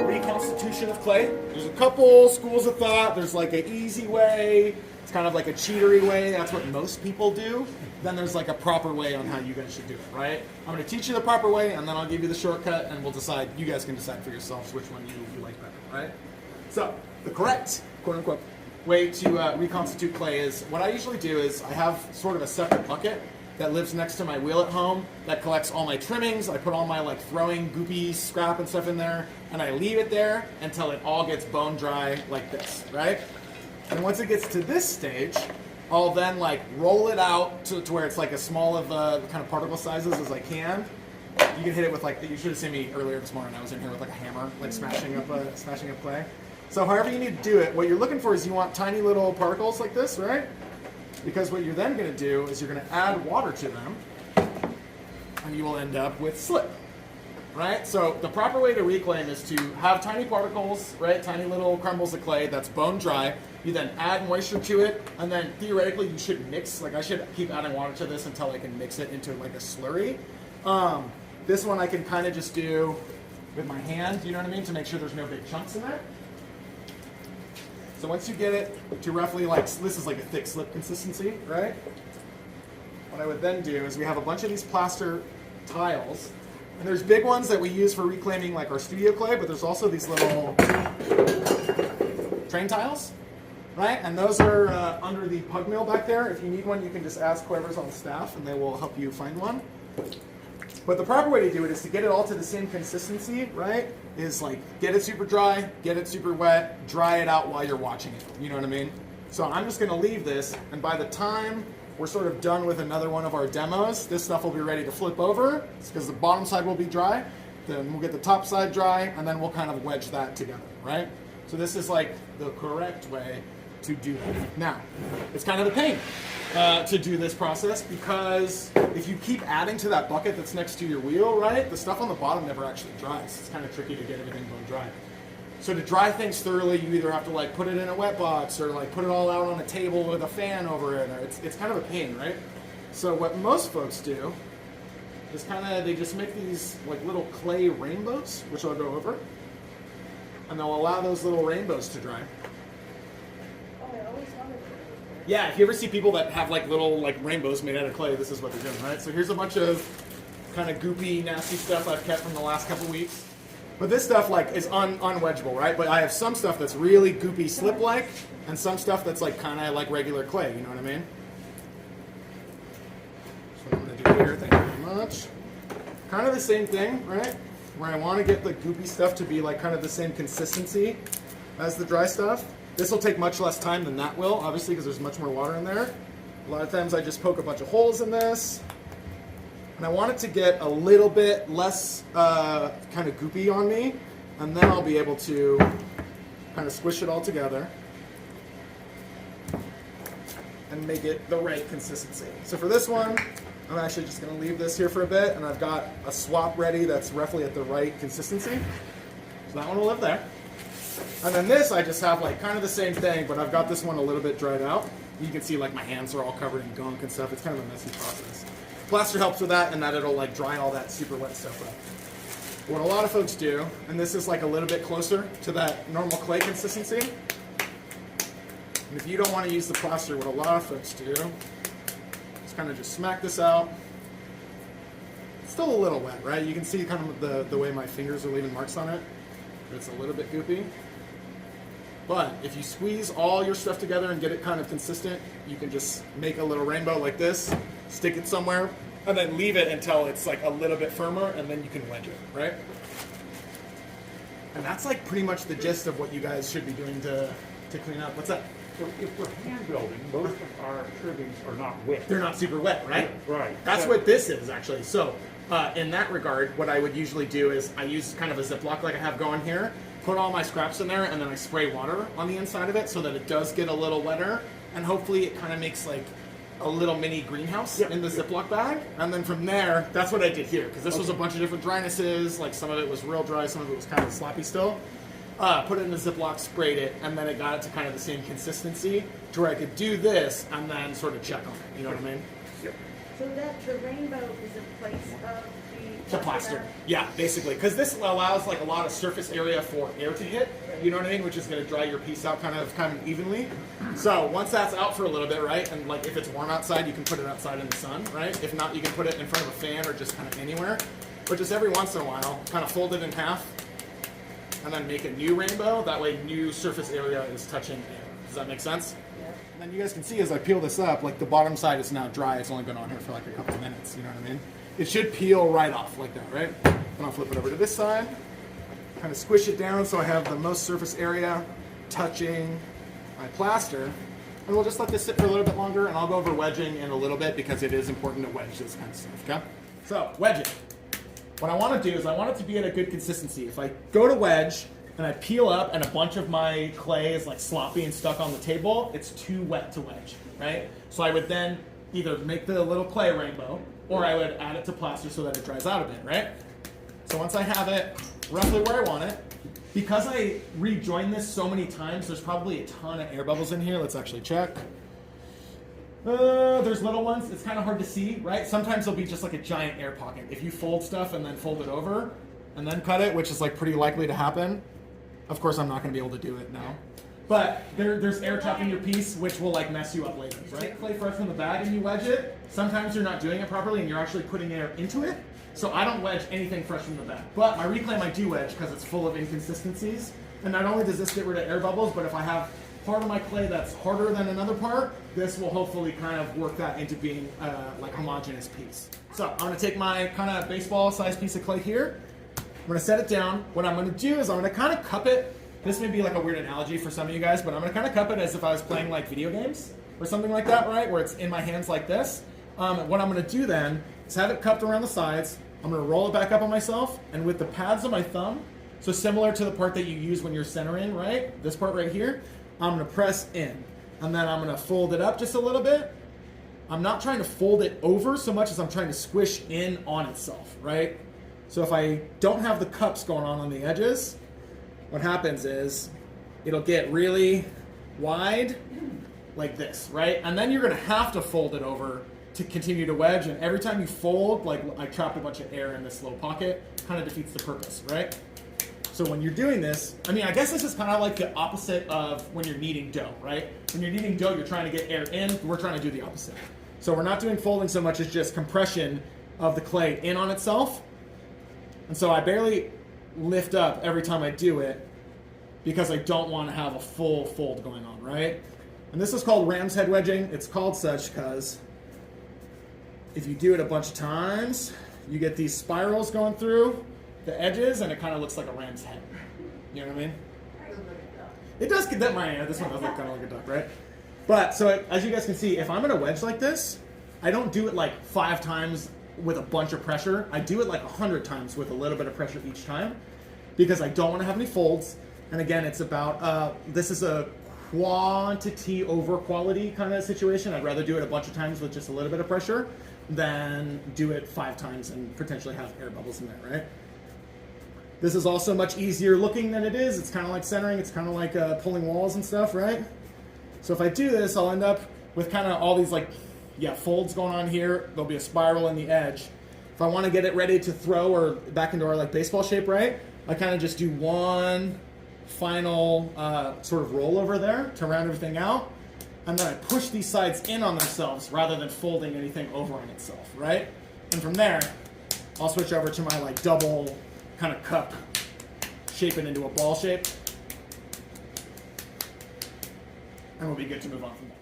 Reconstitution of clay. There's a couple schools of thought. There's like an easy way. It's kind of like a cheatery way. That's what most people do. Then there's like a proper way on how you guys should do it, right? I'm going to teach you the proper way, and then I'll give you the shortcut, and we'll decide. You guys can decide for yourselves which one you like better, right? So the correct, quote unquote, way to reconstitute clay is, what I usually do is I have sort of a separate bucket that lives next to my wheel at home that collects all my trimmings. I put all my like throwing goopy scrap and stuff in there, and I leave it there until it all gets bone dry like this, right? And once it gets to this stage, I'll then like roll it out to where it's like as small of kind of particle sizes as I can. You can hit it with like, you should have seen me earlier this morning. I was in here with like a hammer, like smashing up clay. So however you need to do it, what you're looking for is you want tiny little particles like this, right? Because what you're then going to do is you're going to add water to them, and you will end up with slip, right? So the proper way to reclaim is to have tiny particles, right? Tiny little crumbles of clay that's bone dry. You then add moisture to it, and then theoretically you should mix. Like I should keep adding water to this until I can mix it into like a slurry. This one I can kind of just do with my hand, you know what I mean, to make sure there's no big chunks in there. So once you get it to roughly like, this is like a thick slip consistency, right? What I would then do is we have a bunch of these plaster tiles, and there's big ones that we use for reclaiming like our studio clay, but there's also these little train tiles, right? And those are under the pug mill back there. If you need one, you can just ask whoever's on staff and they will help you find one. But the proper way to do it is to get it all to the same consistency, right? Is like get it super dry, get it super wet, dry it out while you're watching it. You know what I mean? So I'm just going to leave this, and by the time we're sort of done with another one of our demos, this stuff will be ready to flip over because the bottom side will be dry. Then we'll get the top side dry, and then we'll kind of wedge that together, right? So this is like the correct way to do that. Now, it's kind of a pain to do this process because if you keep adding to that bucket that's next to your wheel, right, the stuff on the bottom never actually dries. It's kind of tricky to get everything bone dry. So to dry things thoroughly, you either have to like put it in a wet box or like put it all out on a table with a fan over it. Or it's kind of a pain, right? So what most folks do is they just make these like little clay rainbows, which I'll go over, and they'll allow those little rainbows to dry. Yeah, if you ever see people that have like little like rainbows made out of clay, this is what they're doing, right? So here's a bunch of kind of goopy, nasty stuff I've kept from the last couple weeks. But this stuff like is unwedgeable, right? But I have some stuff that's really goopy slip-like, and some stuff that's like kind of like regular clay, you know what I mean? So what I'm gonna do here, thank you very much. Kind of the same thing, right? Where I want to get the goopy stuff to be like kind of the same consistency as the dry stuff. This will take much less time than that will, obviously, because there's much more water in there. A lot of times I just poke a bunch of holes in this. And I want it to get a little bit less kind of goopy on me. And then I'll be able to kind of squish it all together and make it the right consistency. So for this one, I'm actually just going to leave this here for a bit. And I've got a swap ready that's roughly at the right consistency. So that one will live there. And then this, I just have like kind of the same thing, but I've got this one a little bit dried out. You can see like my hands are all covered in gunk and stuff. It's kind of a messy process. Plaster helps with that, and that it'll like dry all that super wet stuff up. What a lot of folks do, and this is like a little bit closer to that normal clay consistency. And if you don't want to use the plaster, what a lot of folks do is kind of just smack this out. It's still a little wet, right? You can see kind of the way my fingers are leaving marks on it. It's a little bit goopy. But if you squeeze all your stuff together and get it kind of consistent, you can just make a little rainbow like this, stick it somewhere, and then leave it until it's like a little bit firmer, and then you can wedge it, right? And that's like pretty much the gist of what you guys should be doing to clean up. What's that? So if we're hand building, most of our trimmings are not wet. They're not super wet, right? Right. That's what this is, actually. So in that regard, what I would usually do is I use kind of a Ziploc like I have going here, put all my scraps in there, and then I spray water on the inside of it so that it does get a little wetter, and hopefully it kind of makes like a little mini greenhouse in the Ziploc bag. And then from there, that's what I did here, because this was a bunch of different drynesses. Like some of it was real dry, some of it was kind of sloppy still. Put it in a Ziploc, sprayed it, and then it got it to kind of the same consistency. to where I could do this and then sort of check on it. You know what I mean? Yep. So that the rainbow is in place of To plaster. Yeah, basically. Because this allows like a lot of surface area for air to hit, you know what I mean? Which is going to dry your piece out kind of evenly. So once that's out for a little bit, right? And like if it's warm outside, you can put it outside in the sun, right? If not, you can put it in front of a fan or just kind of anywhere. But just every once in a while, kind of fold it in half and then make a new rainbow. That way new surface area is touching air. Does that make sense? And then you guys can see as I peel this up, like the bottom side is now dry. It's only been on here for like a couple of minutes, you know what I mean? It should peel right off like that, right? And I'll flip it over to this side, kind of squish it down so I have the most surface area touching my plaster. And we'll just let this sit for a little bit longer, and I'll go over wedging in a little bit because it is important to wedge this kind of stuff, okay? So, wedging. What I want to do is I want it to be at a good consistency. If I go to wedge and I peel up and a bunch of my clay is like sloppy and stuck on the table, it's too wet to wedge, right? So I would then either make the little clay rainbow, or I would add it to plaster so that it dries out a bit, right? So once I have it roughly where I want it, because I rejoined this so many times, there's probably a ton of air bubbles in here. Let's actually check. There's little ones. It's kind of hard to see, right? Sometimes there'll be just like a giant air pocket. If you fold stuff and then fold it over and then cut it, which is like pretty likely to happen. Of course, I'm not going to be able to do it now. But there's air trap in your piece, which will like mess you up later, right? Take clay fresh from the bag and you wedge it. Sometimes you're not doing it properly and you're actually putting air into it. So I don't wedge anything fresh from the bag. But my reclaim I do wedge because it's full of inconsistencies. And not only does this get rid of air bubbles, but if I have part of my clay that's harder than another part, this will hopefully kind of work that into being like homogeneous piece. So I'm going to take my kind of baseball sized piece of clay here. I'm going to set it down. What I'm going to do is I'm going to kind of cup it. This may be like a weird analogy for some of you guys, but I'm going to kind of cup it as if I was playing like video games or something like that, right? Where it's in my hands like this. What I'm going to do then is have it cupped around the sides. I'm going to roll it back up on myself, and with the pads of my thumb, so similar to the part that you use when you're centering, right? This part right here, I'm going to press in. And then I'm going to fold it up just a little bit. I'm not trying to fold it over so much as I'm trying to squish in on itself, right? So if I don't have the cups going on the edges, what happens is it'll get really wide like this, right? And then you're going to have to fold it over to continue to wedge. And every time you fold, like I trapped a bunch of air in this little pocket, kind of defeats the purpose, right? So when you're doing this, I mean, I guess this is kind of like the opposite of when you're kneading dough, right? When you're kneading dough, you're trying to get air in. We're trying to do the opposite. So we're not doing folding so much as just compression of the clay in on itself. And so I barely lift up every time I do it because I don't want to have a full fold going on, right? And this is called ram's head wedging. It's called such because if you do it a bunch of times, you get these spirals going through the edges and it kind of looks like a ram's head. You know what I mean? It does get that, this one does look kind of like a duck, right? But so as you guys can see, if I'm going to wedge like this, I don't do it like 5 times with a bunch of pressure. I do it like 100 times with a little bit of pressure each time because I don't want to have any folds. And again, it's about, this is a quantity over quality kind of situation. I'd rather do it a bunch of times with just a little bit of pressure than do it 5 times and potentially have air bubbles in there, right? This is also much easier looking than it is. It's kind of like centering. It's kind of like pulling walls and stuff, right? So if I do this, I'll end up with kind of all these like, folds going on here. There'll be a spiral in the edge. If I want to get it ready to throw or back into our like baseball shape, right? I kind of just do one final sort of roll over there to round everything out. And then I push these sides in on themselves rather than folding anything over on itself, right? And from there, I'll switch over to my like double kind of cup, shape it into a ball shape. And we'll be good to move on from there.